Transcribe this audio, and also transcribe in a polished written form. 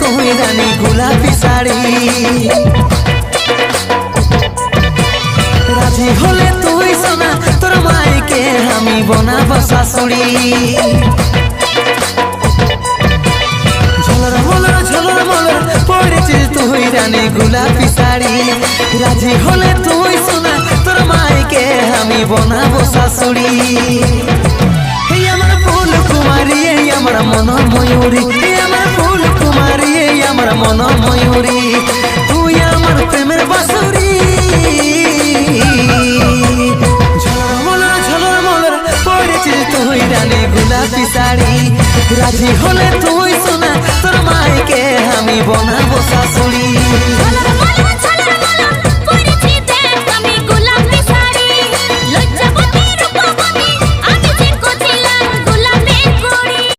তুই রানী গোলাপি শাড়ি রাজি হলে তুই সোনা তোর মাইকে আমি বনাবো শাশুড়ি ঝলর মলর ঝলর মলর পড়েছিস তুই রানী গোলাপি শাড়ি রাজি হলে তুই সোনা তোর মাইকে আমি বনাবো শাশুড়ি এই আমার ফুল কুমারী এই আমার মন ময়ূরী এই আমার ফুল কুমারী এই আমার মন ময়ূরী তুই আমার প্রেমের বাঁশুরি ঝলর মলর পড়েছিস তুই রানী গোলাপি শাড়ি রাজি হলে তুই সোনা তোর মাইকে আমি বনাবো শাশুড়ি ঝলর মলর